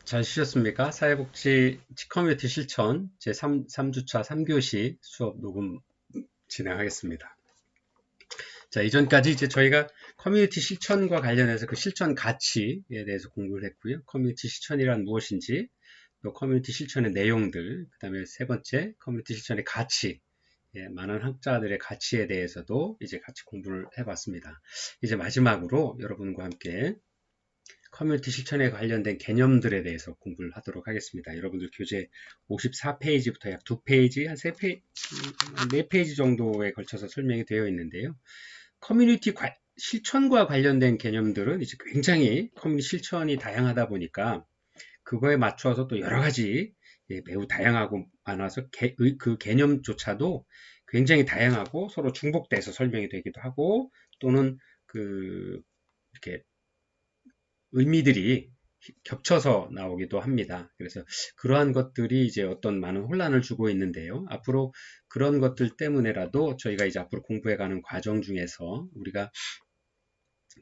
잘 쉬셨습니까? 사회복지 커뮤니티 실천 제3주차 3교시 수업 녹음 진행하겠습니다. 자, 이전까지 이제 저희가 커뮤니티 실천과 관련해서 그 실천 가치에 대해서 공부를 했고요. 커뮤니티 실천이란 무엇인지, 또 커뮤니티 실천의 내용들, 그 다음에 세 번째 커뮤니티 실천의 가치, 많은 학자들의 가치에 대해서도 이제 같이 공부를 해봤습니다. 이제 마지막으로 여러분과 함께 커뮤니티 실천에 관련된 개념들에 대해서 공부를 하도록 하겠습니다. 여러분들 교재 54페이지부터 약 2페이지, 한 4페이지 정도에 걸쳐서 설명이 되어 있는데요. 커뮤니티 실천과 관련된 개념들은 이제 굉장히 커뮤니티 실천이 다양하다 보니까 그거에 맞춰서 또 여러 가지 매우 다양하고 많아서 그 개념조차도 굉장히 다양하고 서로 중복돼서 설명이 되기도 하고 또는 이렇게 의미들이 겹쳐서 나오기도 합니다. 그래서 그러한 것들이 이제 어떤 많은 혼란을 주고 있는데요. 앞으로 그런 것들 때문에라도 저희가 이제 앞으로 공부해가는 과정 중에서 우리가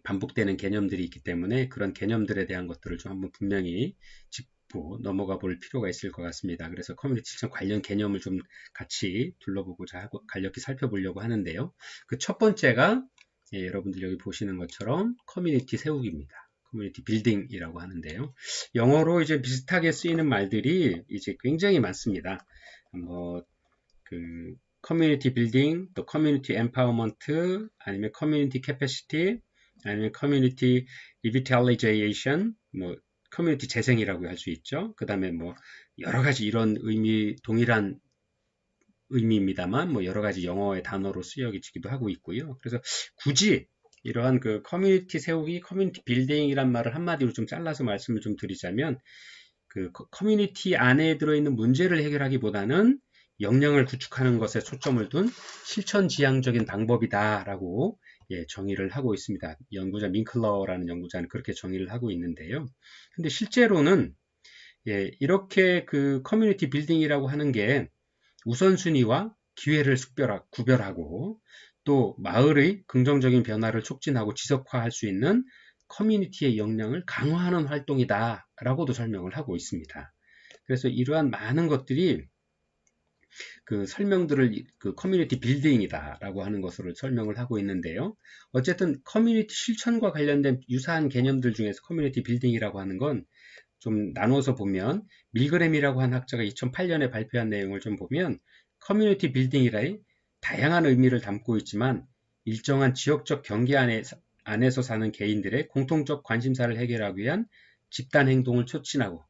반복되는 개념들이 있기 때문에 그런 개념들에 대한 것들을 좀 한번 분명히 짚고 넘어가 볼 필요가 있을 것 같습니다. 그래서 커뮤니티 실천 관련 개념을 좀 같이 둘러보고자 하고 간략히 살펴보려고 하는데요. 그 첫 번째가 여러분들 여기 보시는 것처럼 커뮤니티 세우기입니다. 커뮤니티 빌딩이라고 하는데요. 영어로 이제 비슷하게 쓰이는 말들이 이제 굉장히 많습니다. 커뮤니티 빌딩, 또 커뮤니티 엠파워먼트, 아니면 커뮤니티 캐패시티, 아니면 커뮤니티 리비탈리제이션, 커뮤니티 재생이라고 할 수 있죠. 그 다음에 여러 가지 이런 동일한 의미입니다만, 여러 가지 영어의 단어로 쓰여지기도 하고 있고요. 그래서 굳이 이러한 그 커뮤니티 세우기, 커뮤니티 빌딩이란 말을 한마디로 좀 잘라서 말씀을 좀 드리자면, 그 커뮤니티 안에 들어있는 문제를 해결하기보다는 역량을 구축하는 것에 초점을 둔 실천지향적인 방법이다라고 정의를 하고 있습니다. 연구자 밍클러라는 연구자는 그렇게 정의를 하고 있는데요. 근데 실제로는 이렇게 그 커뮤니티 빌딩이라고 하는 게 우선순위와 기회를 구별하고 또 마을의 긍정적인 변화를 촉진하고 지속화할 수 있는 커뮤니티의 역량을 강화하는 활동이다 라고도 설명을 하고 있습니다. 그래서 이러한 많은 것들이 그 설명들을 그 커뮤니티 빌딩이다 라고 하는 것으로 설명을 하고 있는데요. 어쨌든 커뮤니티 실천과 관련된 유사한 개념들 중에서 커뮤니티 빌딩이라고 하는 건 좀 나눠서 보면 밀그램이라고 한 학자가 2008년에 발표한 내용을 좀 보면 커뮤니티 빌딩이라의 다양한 의미를 담고 있지만 일정한 지역적 경계 안에서 사는 개인들의 공통적 관심사를 해결하기 위한 집단 행동을 촉진하고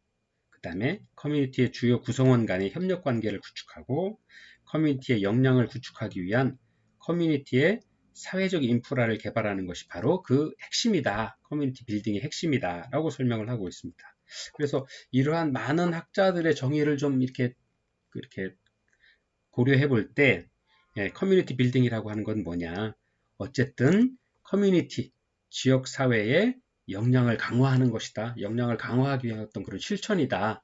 그 다음에 커뮤니티의 주요 구성원 간의 협력 관계를 구축하고 커뮤니티의 역량을 구축하기 위한 커뮤니티의 사회적 인프라를 개발하는 것이 바로 그 핵심이다. 커뮤니티 빌딩의 핵심이다. 라고 설명을 하고 있습니다. 그래서 이러한 많은 학자들의 정의를 좀 이렇게 고려해 볼 때 커뮤니티 빌딩이라고 하는 건 뭐냐. 어쨌든 커뮤니티, 지역 사회의 역량을 강화하는 것이다. 역량을 강화하기 위한 어떤 그런 실천이다.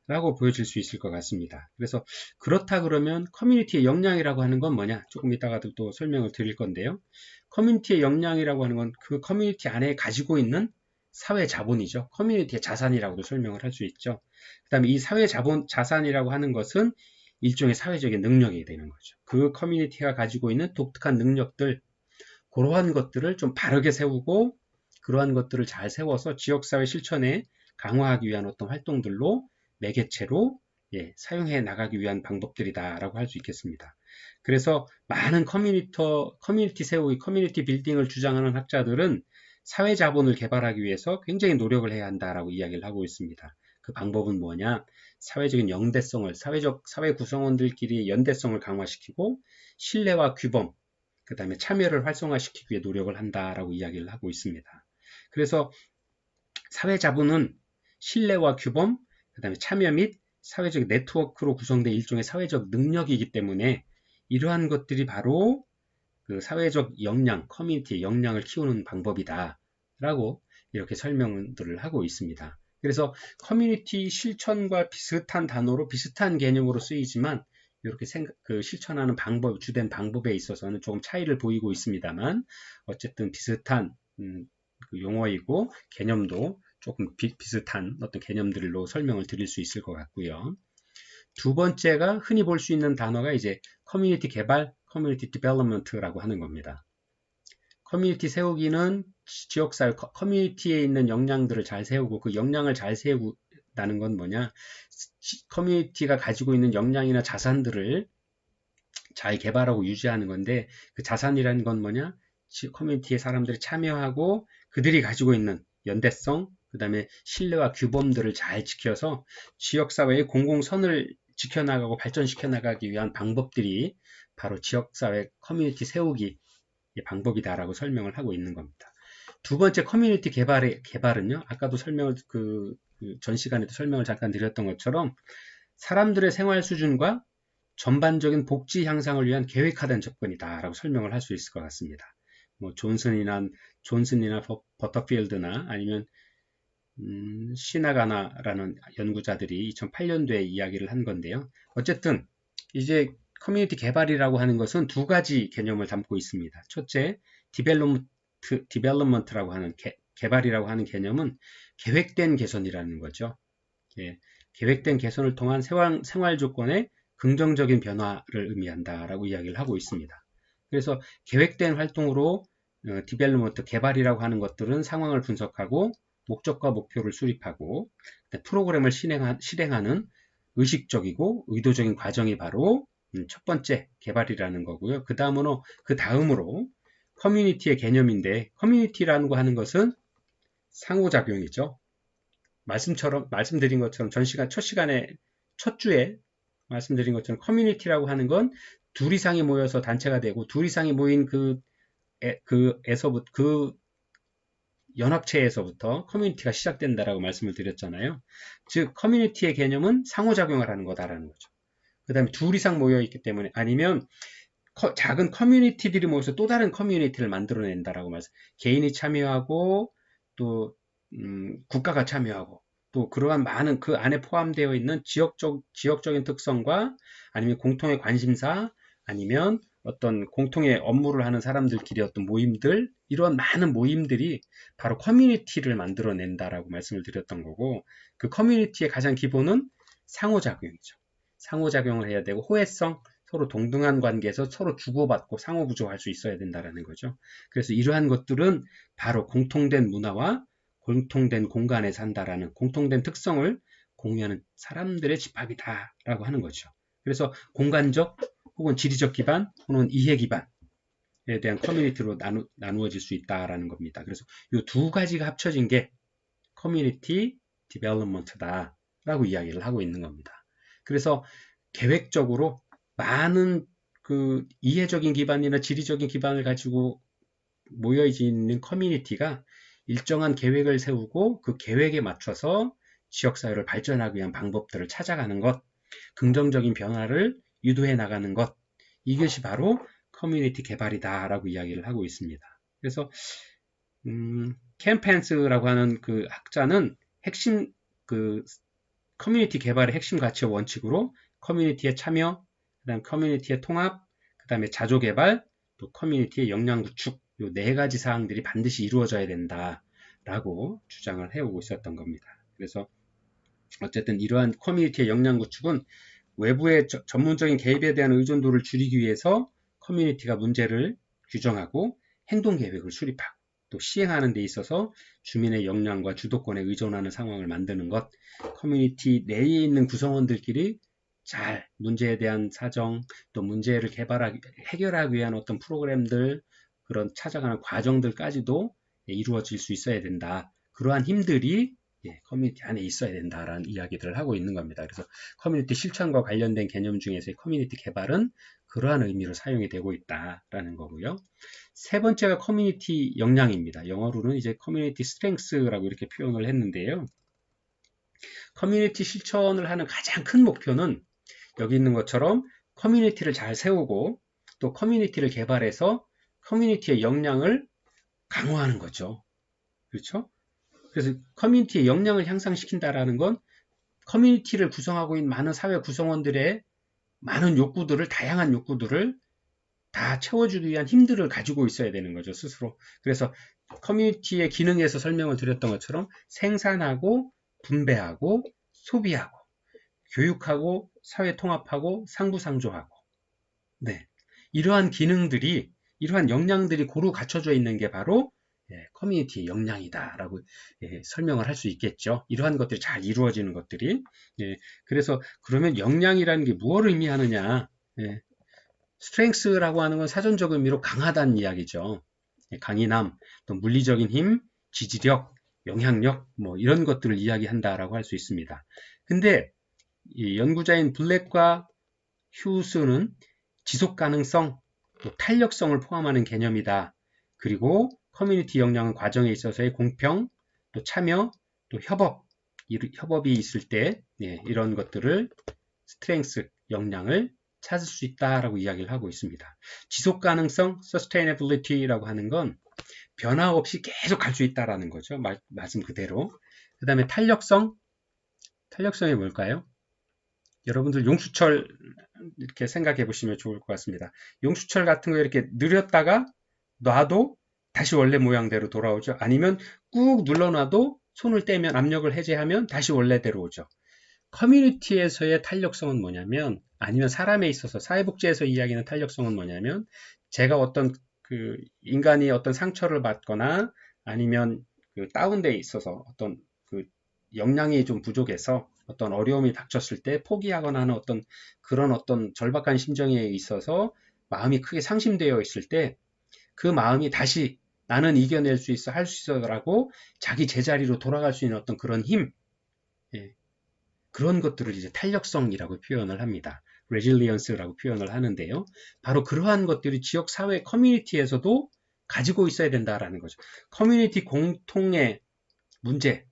라고 보여질 수 있을 것 같습니다. 그래서 그렇다 그러면 커뮤니티의 역량이라고 하는 건 뭐냐? 조금 이따가도 또 설명을 드릴 건데요. 커뮤니티의 역량이라고 하는 건 그 커뮤니티 안에 가지고 있는 사회 자본이죠. 커뮤니티의 자산이라고도 설명을 할 수 있죠. 그 다음에 이 사회 자산이라고 하는 것은 일종의 사회적인 능력이 되는 거죠. 그 커뮤니티가 가지고 있는 독특한 능력들, 그러한 것들을 좀 바르게 세우고 그러한 것들을 잘 세워서 지역사회 실천에 강화하기 위한 어떤 활동들로 매개체로 사용해 나가기 위한 방법들이다라고 할 수 있겠습니다. 그래서 많은 커뮤니티 세우기, 커뮤니티 빌딩을 주장하는 학자들은 사회 자본을 개발하기 위해서 굉장히 노력을 해야 한다라고 이야기를 하고 있습니다. 그 방법은 뭐냐? 사회적인 연대성을, 사회 구성원들끼리 연대성을 강화시키고 신뢰와 규범, 그 다음에 참여를 활성화시키기 위해 노력을 한다라고 이야기를 하고 있습니다. 그래서 사회 자본은 신뢰와 규범, 그 다음에 참여 및 사회적 네트워크로 구성된 일종의 사회적 능력이기 때문에 이러한 것들이 바로 그 사회적 역량, 커뮤니티의 역량을 키우는 방법이다 라고 이렇게 설명들을 하고 있습니다. 그래서 커뮤니티 실천과 비슷한 단어로 비슷한 개념으로 쓰이지만 이렇게 실천하는 방법, 주된 방법에 있어서는 조금 차이를 보이고 있습니다만 어쨌든 비슷한 그 용어이고 개념도 조금 비슷한 어떤 개념들로 설명을 드릴 수 있을 것 같고요. 두 번째가 흔히 볼 수 있는 단어가 이제 커뮤니티 개발, 커뮤니티 디벨롭먼트라고 하는 겁니다. 커뮤니티 세우기는 지역사회, 커뮤니티에 있는 역량들을 잘 세우고 그 역량을 잘 세우다는 건 뭐냐? 커뮤니티가 가지고 있는 역량이나 자산들을 잘 개발하고 유지하는 건데 그 자산이라는 건 뭐냐? 커뮤니티의 사람들이 참여하고 그들이 가지고 있는 연대성, 그 다음에 신뢰와 규범들을 잘 지켜서 지역사회의 공공선을 지켜나가고 발전시켜 나가기 위한 방법들이 바로 지역사회 커뮤니티 세우기 방법이다라고 설명을 하고 있는 겁니다. 두 번째 커뮤니티 개발은요. 아까도 전 시간에도 설명을 잠깐 드렸던 것처럼 사람들의 생활 수준과 전반적인 복지 향상을 위한 계획화된 접근이다라고 설명을 할 수 있을 것 같습니다. 뭐 존슨이나 버터필드나 아니면 시나가나라는 연구자들이 2008년도에 이야기를 한 건데요. 어쨌든 이제 커뮤니티 개발이라고 하는 것은 두 가지 개념을 담고 있습니다. 첫째, 디벨롭먼트라고 하는 개발이라고 하는 개념은 계획된 개선이라는 거죠. 예, 계획된 개선을 통한 생활 조건의 긍정적인 변화를 의미한다라고 이야기를 하고 있습니다. 그래서 계획된 활동으로 디벨롭먼트 개발이라고 하는 것들은 상황을 분석하고 목적과 목표를 수립하고 프로그램을 실행하는 의식적이고 의도적인 과정이 바로 첫 번째 개발이라는 거고요. 그 다음으로 커뮤니티의 개념인데 커뮤니티라는 거 하는 것은 상호작용이죠. 말씀드린 것처럼 첫 주에 말씀드린 것처럼 커뮤니티라고 하는 건 둘 이상이 모여서 단체가 되고 둘 이상이 모인 그 연합체에서부터 커뮤니티가 시작된다라고 말씀을 드렸잖아요. 즉 커뮤니티의 개념은 상호작용을 하는 거다라는 거죠. 그 다음에 둘 이상 모여 있기 때문에 아니면 작은 커뮤니티들이 모여서 또 다른 커뮤니티를 만들어낸다라고 개인이 참여하고 또 국가가 참여하고 또 그러한 많은 그 안에 포함되어 있는 지역적인 특성과 아니면 공통의 관심사 아니면 어떤 공통의 업무를 하는 사람들끼리 어떤 모임들 이런 많은 모임들이 바로 커뮤니티를 만들어낸다라고 말씀을 드렸던 거고 그 커뮤니티의 가장 기본은 상호작용이죠. 상호작용을 해야 되고 호혜성 서로 동등한 관계에서 서로 주고받고 상호부조할 수 있어야 된다라는 거죠. 그래서 이러한 것들은 바로 공통된 문화와 공통된 공간에 산다라는 공통된 특성을 공유하는 사람들의 집합이다라고 하는 거죠. 그래서 공간적 혹은 지리적 기반 혹은 이해 기반에 대한 커뮤니티로 나누어질 수 있다라는 겁니다. 그래서 이 두 가지가 합쳐진 게 커뮤니티 디벨롭먼트다라고 이야기를 하고 있는 겁니다. 그래서 계획적으로 많은 그 이해적인 기반이나 지리적인 기반을 가지고 모여 있는 커뮤니티가 일정한 계획을 세우고 그 계획에 맞춰서 지역사회를 발전하기 위한 방법들을 찾아가는 것, 긍정적인 변화를 유도해 나가는 것, 이것이 바로 커뮤니티 개발이다라고 이야기를 하고 있습니다. 그래서 캠펜스라고 하는 그 학자는 핵심 커뮤니티 개발의 핵심 가치와 원칙으로 커뮤니티의 참여, 그다음 커뮤니티의 통합, 그다음에 자조 개발, 또 커뮤니티의 역량 구축 이 네 가지 사항들이 반드시 이루어져야 된다라고 주장을 해오고 있었던 겁니다. 그래서 어쨌든 이러한 커뮤니티의 역량 구축은 외부의 전문적인 개입에 대한 의존도를 줄이기 위해서 커뮤니티가 문제를 규정하고 행동 계획을 수립하고 또 시행하는 데 있어서 주민의 역량과 주도권에 의존하는 상황을 만드는 것, 커뮤니티 내에 있는 구성원들끼리 잘 문제에 대한 사정, 또 문제를 해결하기 위한 어떤 프로그램들, 그런 찾아가는 과정들까지도 이루어질 수 있어야 된다. 그러한 힘들이 커뮤니티 안에 있어야 된다라는 이야기들을 하고 있는 겁니다. 그래서 커뮤니티 실천과 관련된 개념 중에서의 커뮤니티 개발은 그러한 의미로 사용이 되고 있다라는 거고요. 세 번째가 커뮤니티 역량입니다. 영어로는 이제 커뮤니티 스트렝스라고 이렇게 표현을 했는데요. 커뮤니티 실천을 하는 가장 큰 목표는 여기 있는 것처럼 커뮤니티를 잘 세우고 또 커뮤니티를 개발해서 커뮤니티의 역량을 강화하는 거죠. 그렇죠? 그래서 커뮤니티의 역량을 향상시킨다라는 건 커뮤니티를 구성하고 있는 많은 사회 구성원들의 많은 다양한 욕구들을 다 채워주기 위한 힘들을 가지고 있어야 되는 거죠, 스스로. 그래서 커뮤니티의 기능에서 설명을 드렸던 것처럼 생산하고 분배하고 소비하고 교육하고 사회 통합하고 상부상조하고 네. 이러한 기능들이 이러한 역량들이 고루 갖춰져 있는 게 바로 커뮤니티의 역량이다라고 설명을 할 수 있겠죠. 이러한 것들이 잘 이루어지는 것들이 그래서 그러면 역량이라는 게 무엇을 의미하느냐 strength라고 하는 건 사전적 의미로 강하다는 이야기죠. 강인함, 또 물리적인 힘, 지지력, 영향력 뭐 이런 것들을 이야기한다라고 할 수 있습니다. 근데 이 연구자인 블랙과 휴스는 지속 가능성, 또 탄력성을 포함하는 개념이다. 그리고 커뮤니티 역량은 과정에 있어서의 공평, 또 참여, 또 협업이 있을 때 이런 것들을 스트렝스, 역량을 찾을 수 있다라고 이야기를 하고 있습니다. 지속 가능성, sustainability라고 하는 건 변화 없이 계속 갈 수 있다라는 거죠. 말씀 그대로. 그 다음에 탄력성이 뭘까요? 여러분들 용수철 이렇게 생각해 보시면 좋을 것 같습니다. 용수철 같은 거 이렇게 느렸다가 놔도 다시 원래 모양대로 돌아오죠. 아니면 꾹 눌러놔도 손을 떼면 압력을 해제하면 다시 원래대로 오죠. 커뮤니티에서의 탄력성은 뭐냐면 아니면 사람에 있어서 사회복지에서 이야기하는 탄력성은 뭐냐면 제가 어떤 그 인간이 어떤 상처를 받거나 아니면 그 다운돼 있어서 어떤 그 역량이 좀 부족해서 어떤 어려움이 닥쳤을 때 포기하거나 하는 그런 어떤 절박한 심정에 있어서 마음이 크게 상심되어 있을 때 그 마음이 다시 나는 이겨낼 수 있어, 할 수 있어라고 자기 제자리로 돌아갈 수 있는 어떤 그런 힘, 그런 것들을 이제 탄력성이라고 표현을 합니다. resilience라고 표현을 하는데요. 바로 그러한 것들이 지역 사회 커뮤니티에서도 가지고 있어야 된다라는 거죠. 커뮤니티 공통의 문제,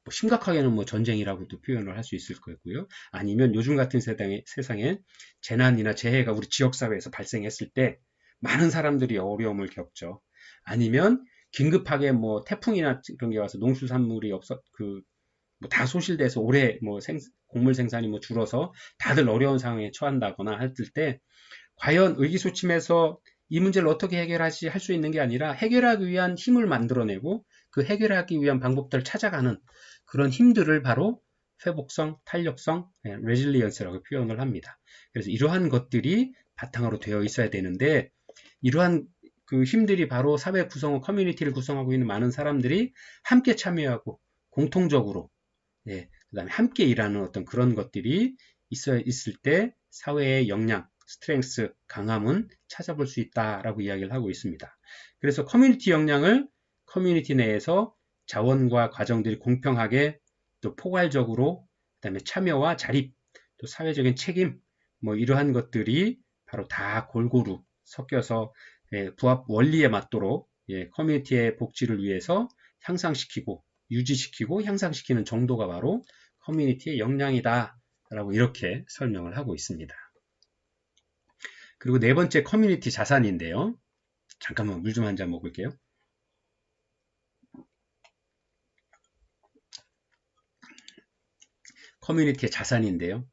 심각하게는 뭐 전쟁이라고도 표현을 할 수 있을 거고요. 아니면 요즘 같은 세상에 재난이나 재해가 우리 지역사회에서 발생했을 때 많은 사람들이 어려움을 겪죠. 아니면 긴급하게 뭐 태풍이나 그런 게 와서 농수산물이 다 소실돼서 올해 곡물 생산이 줄어서 다들 어려운 상황에 처한다거나 했을 때 과연 의기소침해서 이 문제를 어떻게 해결하지 할 수 있는 게 아니라 해결하기 위한 힘을 만들어내고 그 해결하기 위한 방법들을 찾아가는 그런 힘들을 바로 회복성, 탄력성, resilience라고 표현을 합니다. 그래서 이러한 것들이 바탕으로 되어 있어야 되는데 이러한 그 힘들이 바로 사회 구성원 커뮤니티를 구성하고 있는 많은 사람들이 함께 참여하고 공통적으로 그 다음에 함께 일하는 어떤 그런 것들이 있을 때 사회의 역량, 스트렝스, 강함은 찾아볼 수 있다라고 이야기를 하고 있습니다. 그래서 커뮤니티 역량을 커뮤니티 내에서 자원과 과정들이 공평하게 또 포괄적으로 그다음에 참여와 자립, 또 사회적인 책임 이러한 것들이 바로 다 골고루 섞여서 부합 원리에 맞도록 커뮤니티의 복지를 위해서 향상시키고 유지시키고 향상시키는 정도가 바로 커뮤니티의 역량이다 라고 이렇게 설명을 하고 있습니다. 그리고 네 번째 커뮤니티 자산인데요. 잠깐만 물 좀 한 잔 먹을게요. 커뮤니티의 자산인데요.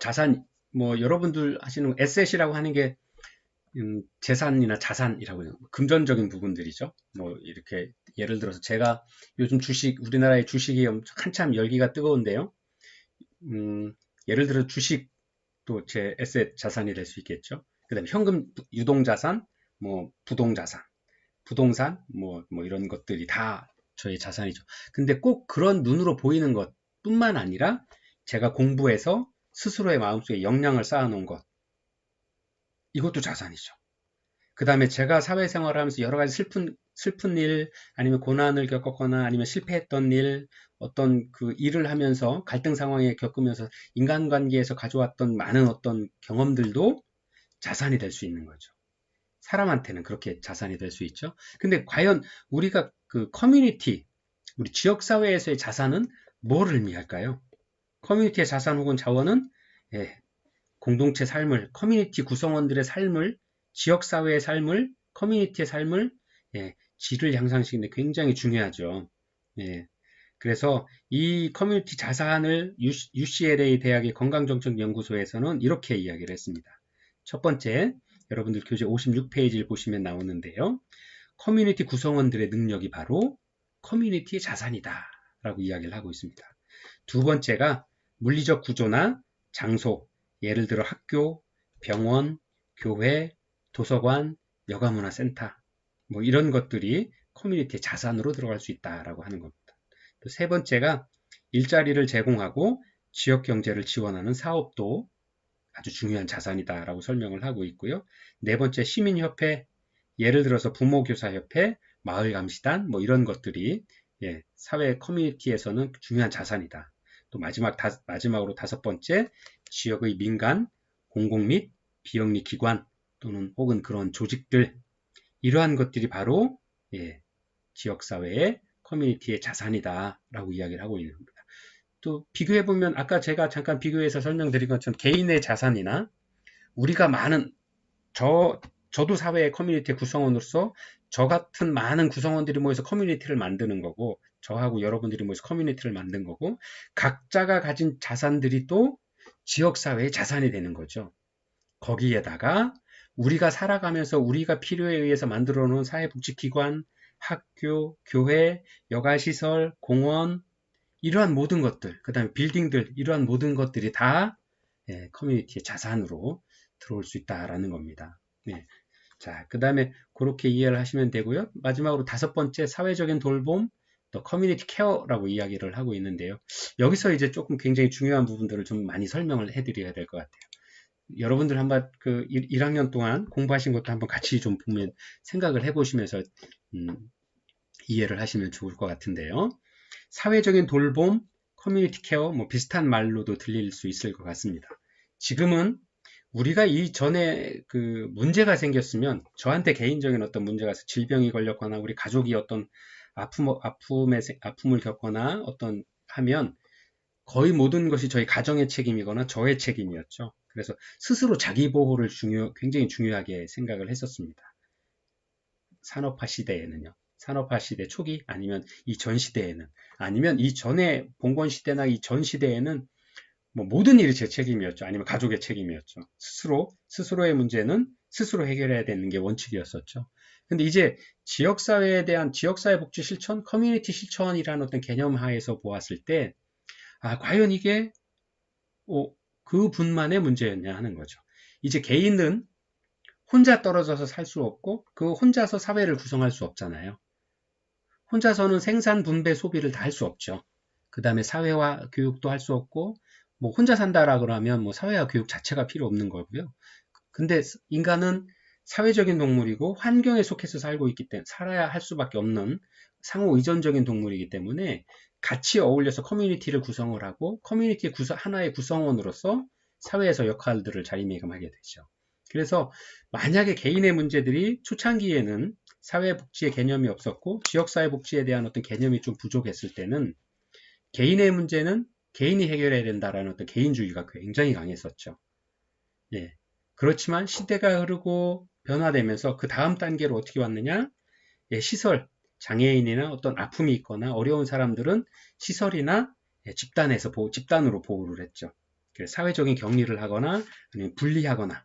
자산 여러분들 하시는 에셋이라고 하는 게 재산이나 자산이라고 해요. 금전적인 부분들이죠. 이렇게 예를 들어서 제가 요즘 우리나라의 주식이 한참 열기가 뜨거운데요. 예를 들어 주식도 제 에셋 자산이 될 수 있겠죠. 그 다음에 현금 유동자산, 부동자산, 부동산, 이런 것들이 다 저의 자산이죠. 근데 꼭 그런 눈으로 보이는 것 뿐만 아니라 제가 공부해서 스스로의 마음속에 역량을 쌓아놓은 것, 이것도 자산이죠. 그 다음에 제가 사회생활을 하면서 여러 가지 슬픈 일, 아니면 고난을 겪었거나 아니면 실패했던 일, 어떤 그 일을 하면서 갈등 상황에 겪으면서 인간관계에서 가져왔던 많은 어떤 경험들도 자산이 될 수 있는 거죠. 사람한테는 그렇게 자산이 될 수 있죠. 근데 과연 우리가 그 커뮤니티, 우리 지역사회에서의 자산은 뭐를 의미할까요? 커뮤니티의 자산 혹은 자원은 공동체 삶을, 커뮤니티 구성원들의 삶을, 지역사회의 삶을, 커뮤니티의 삶을 질을 향상시키는 데 굉장히 중요하죠. 그래서 이 커뮤니티 자산을 UCLA 대학의 건강정책연구소에서는 이렇게 이야기를 했습니다. 첫 번째, 여러분들 교재 56페이지를 보시면 나오는데요. 커뮤니티 구성원들의 능력이 바로 커뮤니티의 자산이다 라고 이야기를 하고 있습니다. 두 번째가 물리적 구조나 장소, 예를 들어 학교, 병원, 교회, 도서관, 여가문화센터 뭐 이런 것들이 커뮤니티의 자산으로 들어갈 수 있다라고 하는 겁니다. 또 세 번째가 일자리를 제공하고 지역 경제를 지원하는 사업도 아주 중요한 자산이다라고 설명을 하고 있고요. 네 번째 시민협회, 예를 들어서 부모교사협회, 마을감시단 뭐 이런 것들이 사회 커뮤니티에서는 중요한 자산이다. 또 마지막으로 다섯 번째 지역의 민간, 공공 및 비영리 기관 또는 혹은 그런 조직들 이러한 것들이 바로 지역사회의 커뮤니티의 자산이다 라고 이야기를 하고 있는 겁니다. 또 비교해보면 아까 제가 잠깐 비교해서 설명드린 것처럼 개인의 자산이나 우리가 많은 저도 사회의 커뮤니티의 구성원으로서 저 같은 많은 구성원들이 모여서 커뮤니티를 만드는 거고 저하고 여러분들이 모여서 커뮤니티를 만든 거고 각자가 가진 자산들이 또 지역사회의 자산이 되는 거죠. 거기에다가 우리가 살아가면서 우리가 필요에 의해서 만들어 놓은 사회복지기관, 학교, 교회, 여가시설, 공원 이러한 모든 것들, 그 다음에 빌딩들 이러한 모든 것들이 다 커뮤니티의 자산으로 들어올 수 있다라는 겁니다. 자, 그 다음에 그렇게 이해를 하시면 되고요. 마지막으로 다섯 번째 사회적인 돌봄, 또 커뮤니티 케어라고 이야기를 하고 있는데요. 여기서 이제 조금 굉장히 중요한 부분들을 좀 많이 설명을 해드려야 될 것 같아요. 여러분들 한번 그 1학년 동안 공부하신 것도 한번 같이 좀 보면 생각을 해보시면서 이해를 하시면 좋을 것 같은데요. 사회적인 돌봄, 커뮤니티 케어 뭐 비슷한 말로도 들릴 수 있을 것 같습니다. 지금은 우리가 이전에 그 문제가 생겼으면 저한테 개인적인 어떤 문제가 질병이 걸렸거나 우리 가족이 어떤 아픔을 겪거나 어떤 하면 거의 모든 것이 저희 가정의 책임이거나 저의 책임이었죠. 그래서 스스로 자기 보호를 굉장히 중요하게 생각을 했었습니다. 산업화 시대에는요. 산업화 시대 초기 아니면 이전 시대에는 아니면 이전에 봉건 시대나 이전 시대에는 뭐 모든 일이 제 책임이었죠. 아니면 가족의 책임이었죠. 스스로의 문제는 스스로 해결해야 되는 게 원칙이었었죠. 근데 이제 지역사회에 대한 지역사회 복지 실천, 커뮤니티 실천이라는 어떤 개념 하에서 보았을 때 과연 이게 그분만의 문제였냐 하는 거죠. 이제 개인은 혼자 떨어져서 살 수 없고 그 혼자서 사회를 구성할 수 없잖아요. 혼자서는 생산, 분배, 소비를 다 할 수 없죠. 그 다음에 사회화 교육도 할 수 없고 뭐 혼자 산다라 그러면 뭐 사회화 교육 자체가 필요 없는 거고요. 근데 인간은 사회적인 동물이고 환경에 속해서 살고 있기 때문에 살아야 할 수밖에 없는 상호 의존적인 동물이기 때문에 같이 어울려서 커뮤니티를 구성을 하고 커뮤니티 하나의 구성원으로서 사회에서 역할들을 자리매김하게 되죠. 그래서 만약에 개인의 문제들이 초창기에는 사회복지의 개념이 없었고 지역사회복지에 대한 어떤 개념이 좀 부족했을 때는 개인의 문제는 개인이 해결해야 된다라는 어떤 개인주의가 굉장히 강했었죠. 그렇지만 시대가 흐르고 변화되면서 그 다음 단계로 어떻게 왔느냐? 시설, 장애인이나 어떤 아픔이 있거나 어려운 사람들은 시설이나 집단으로 보호를 했죠. 사회적인 격리를 하거나 아니면 분리하거나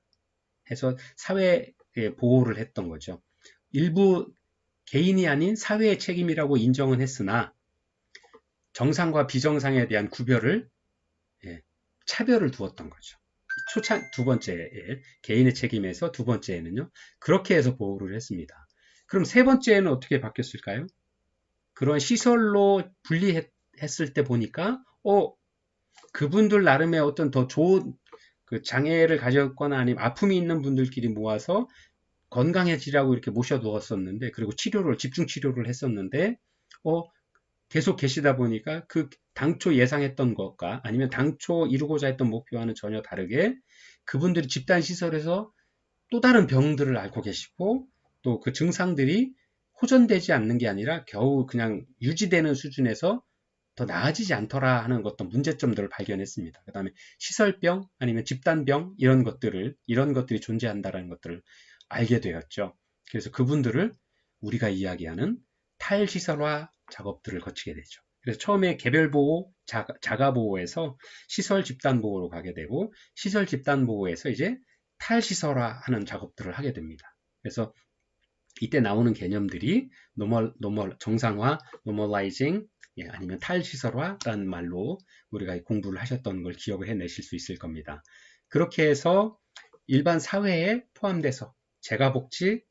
해서 사회에 보호를 했던 거죠. 일부 개인이 아닌 사회의 책임이라고 인정은 했으나 정상과 비정상에 대한 구별을 차별을 두었던 거죠. 두 번째 개인의 책임에서 두 번째에는요. 그렇게 해서 보호를 했습니다. 그럼 세 번째에는 어떻게 바뀌었을까요? 그런 시설로 분리했을 때 보니까 그분들 나름의 어떤 더 좋은 그 장애를 가졌거나 아니면 아픔이 있는 분들끼리 모아서 건강해지라고 이렇게 모셔두었었는데 그리고 집중 치료를 했었는데 계속 계시다 보니까 그 당초 예상했던 것과 아니면 당초 이루고자 했던 목표와는 전혀 다르게 그분들이 집단시설에서 또 다른 병들을 앓고 계시고 또 그 증상들이 호전되지 않는 게 아니라 겨우 그냥 유지되는 수준에서 더 나아지지 않더라 하는 어떤 문제점들을 발견했습니다. 그 다음에 시설병 아니면 집단병 이런 것들이 존재한다는 것들을 알게 되었죠. 그래서 그분들을 우리가 이야기하는 탈시설화 작업들을 거치게 되죠. 그래서 처음에 개별보호, 자가보호에서 시설 집단보호로 가게 되고 시설 집단보호에서 이제 탈시설화하는 작업들을 하게 됩니다. 그래서 이때 나오는 개념들이 정상화, normalizing, 아니면 탈시설화라는 말로 우리가 공부를 하셨던 걸 기억을 해내실 수 있을 겁니다. 그렇게 해서 일반 사회에 포함돼서 재가복지,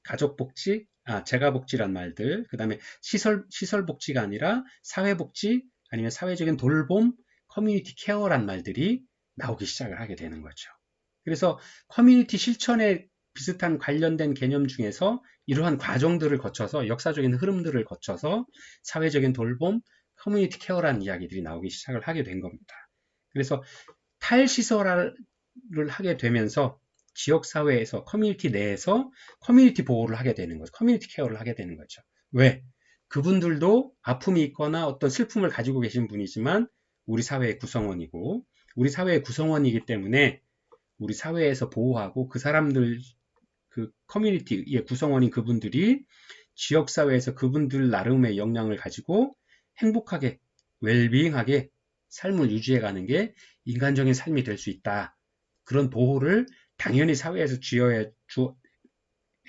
가족복지, 재가복지란 말들, 그 다음에 시설복지가 아니라 사회복지, 아니면 사회적인 돌봄, 커뮤니티 케어란 말들이 나오기 시작을 하게 되는 거죠. 그래서 커뮤니티 실천에 비슷한 관련된 개념 중에서 이러한 과정들을 거쳐서 역사적인 흐름들을 거쳐서 사회적인 돌봄, 커뮤니티 케어라는 이야기들이 나오기 시작을 하게 된 겁니다. 그래서 탈시설을 하게 되면서 지역사회에서 커뮤니티 내에서 커뮤니티 보호를 하게 되는 거죠. 커뮤니티 케어를 하게 되는 거죠. 왜? 그분들도 아픔이 있거나 어떤 슬픔을 가지고 계신 분이지만 우리 사회의 구성원이고 우리 사회의 구성원이기 때문에 우리 사회에서 보호하고 그 사람들 그 커뮤니티의 구성원인 그분들이 지역사회에서 그분들 나름의 역량을 가지고 행복하게 웰빙하게 삶을 유지해가는 게 인간적인 삶이 될 수 있다. 그런 보호를 당연히 사회에서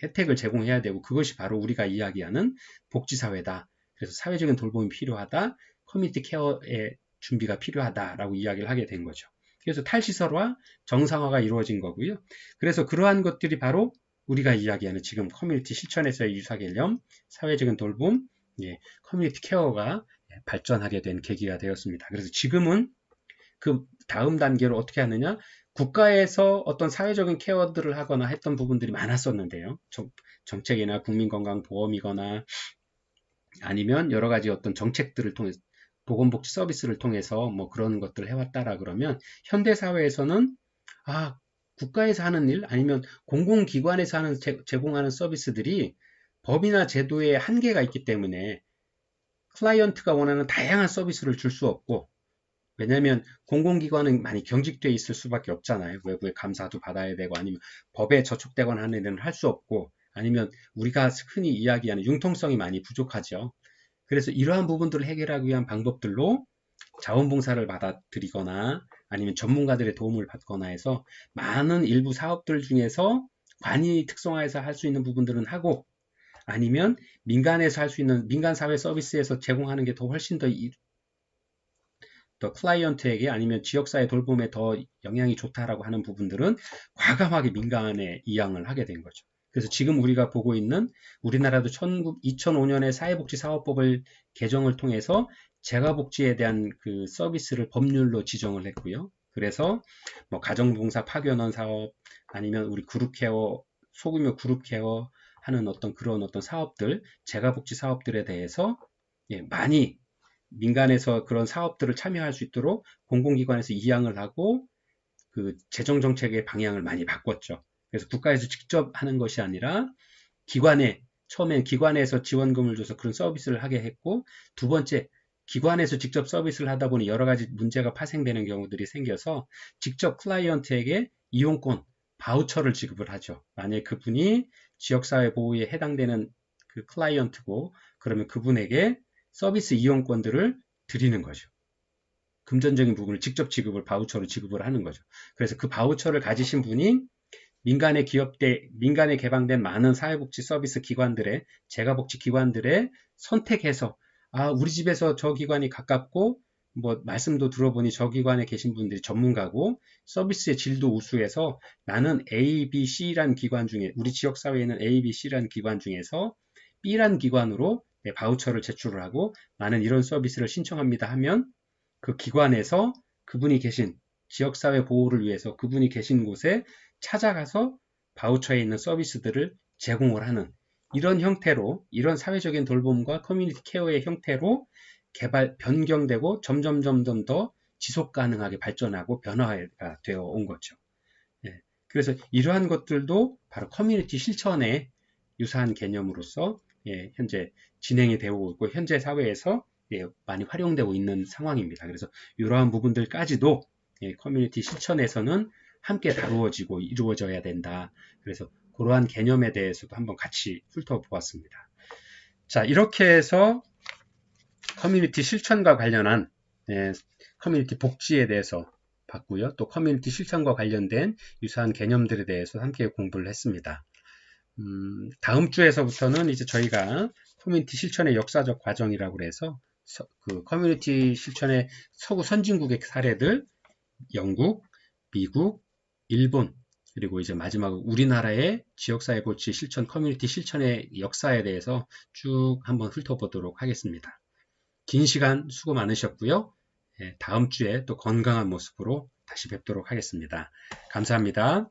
혜택을 제공해야 되고 그것이 바로 우리가 이야기하는 복지사회다. 그래서 사회적인 돌봄이 필요하다. 커뮤니티 케어의 준비가 필요하다라고 이야기를 하게 된 거죠. 그래서 탈시설화, 정상화가 이루어진 거고요. 그래서 그러한 것들이 바로 우리가 이야기하는 지금 커뮤니티 실천에서의 유사 개념, 사회적인 돌봄, 커뮤니티 케어가 발전하게 된 계기가 되었습니다. 그래서 지금은 그 다음 단계로 어떻게 하느냐? 국가에서 어떤 사회적인 케어들을 하거나 했던 부분들이 많았었는데요. 정책이나 국민건강보험이거나 아니면 여러 가지 어떤 정책들을 통해서 보건복지 서비스를 통해서 뭐 그런 것들을 해왔다라 그러면 현대사회에서는 국가에서 하는 일 아니면 공공기관에서 하는 제공하는 서비스들이 법이나 제도에 한계가 있기 때문에 클라이언트가 원하는 다양한 서비스를 줄 수 없고 왜냐하면 공공기관은 많이 경직되어 있을 수밖에 없잖아요. 외부의 감사도 받아야 되고 아니면 법에 저촉되거나 하는 일은 할 수 없고 아니면 우리가 흔히 이야기하는 융통성이 많이 부족하죠. 그래서 이러한 부분들을 해결하기 위한 방법들로 자원봉사를 받아들이거나 아니면 전문가들의 도움을 받거나 해서 많은 일부 사업들 중에서 관이 특성화해서 할 수 있는 부분들은 하고 아니면 민간에서 할 수 있는 민간사회 서비스에서 제공하는 게 더 훨씬 더 클라이언트에게 아니면 지역사회 돌봄에 더 영향이 좋다라고 하는 부분들은 과감하게 민간에 이양을 하게 된 거죠. 그래서 지금 우리가 보고 있는 우리나라도 2005년에 사회복지사업법을 개정을 통해서 재가복지에 대한 그 서비스를 법률로 지정을 했고요. 그래서 뭐 가정봉사 파견원 사업 아니면 우리 그룹케어 소규모 그룹케어 하는 그런 사업들 재가복지 사업들에 대해서 많이 민간에서 그런 사업들을 참여할 수 있도록 공공기관에서 이양을 하고 그 재정정책의 방향을 많이 바꿨죠. 그래서 국가에서 직접 하는 것이 아니라 처음엔 기관에서 지원금을 줘서 그런 서비스를 하게 했고 두 번째 기관에서 직접 서비스를 하다 보니 여러 가지 문제가 파생되는 경우들이 생겨서 직접 클라이언트에게 이용권, 바우처를 지급을 하죠. 만약 그분이 지역사회 보호에 해당되는 그 클라이언트고 그러면 그분에게 서비스 이용권들을 드리는 거죠. 금전적인 부분을 직접 바우처로 지급을 하는 거죠. 그래서 그 바우처를 가지신 분이 민간에 개방된 많은 사회복지 서비스 기관들의 재가복지 기관들의 선택해서 우리 집에서 저 기관이 가깝고 뭐 말씀도 들어보니 저 기관에 계신 분들이 전문가고 서비스의 질도 우수해서 나는 A, B, C라는 기관 중에 우리 지역사회에는 A, B, C라는 기관 중에서 B라는 기관으로 바우처를 제출을 하고 나는 이런 서비스를 신청합니다 하면 그 기관에서 그분이 계신 지역사회 보호를 위해서 그분이 계신 곳에 찾아가서 바우처에 있는 서비스들을 제공을 하는 이런 형태로 이런 사회적인 돌봄과 커뮤니티 케어의 형태로 변경되고 점점 더 지속 가능하게 발전하고 변화가 되어 온 거죠. 그래서 이러한 것들도 바로 커뮤니티 실천에 유사한 개념으로서 현재 진행이 되고 있고 현재 사회에서 많이 활용되고 있는 상황입니다. 그래서 이러한 부분들까지도 커뮤니티 실천에서는 함께 다루어지고 이루어져야 된다. 그래서 그러한 개념에 대해서도 한번 같이 훑어보았습니다. 자, 이렇게 해서 커뮤니티 실천과 관련한 커뮤니티 복지에 대해서 봤고요. 또 커뮤니티 실천과 관련된 유사한 개념들에 대해서 함께 공부를 했습니다. 다음 주에서부터는 이제 저희가 커뮤니티 실천의 역사적 과정이라고 그래서 그 커뮤니티 실천의 서구 선진국의 사례들, 영국, 미국, 일본, 그리고 이제 마지막으로 우리나라의 지역사회 복지 실천, 커뮤니티 실천의 역사에 대해서 쭉 한번 훑어보도록 하겠습니다. 긴 시간 수고 많으셨고요. 다음 주에 또 건강한 모습으로 다시 뵙도록 하겠습니다. 감사합니다.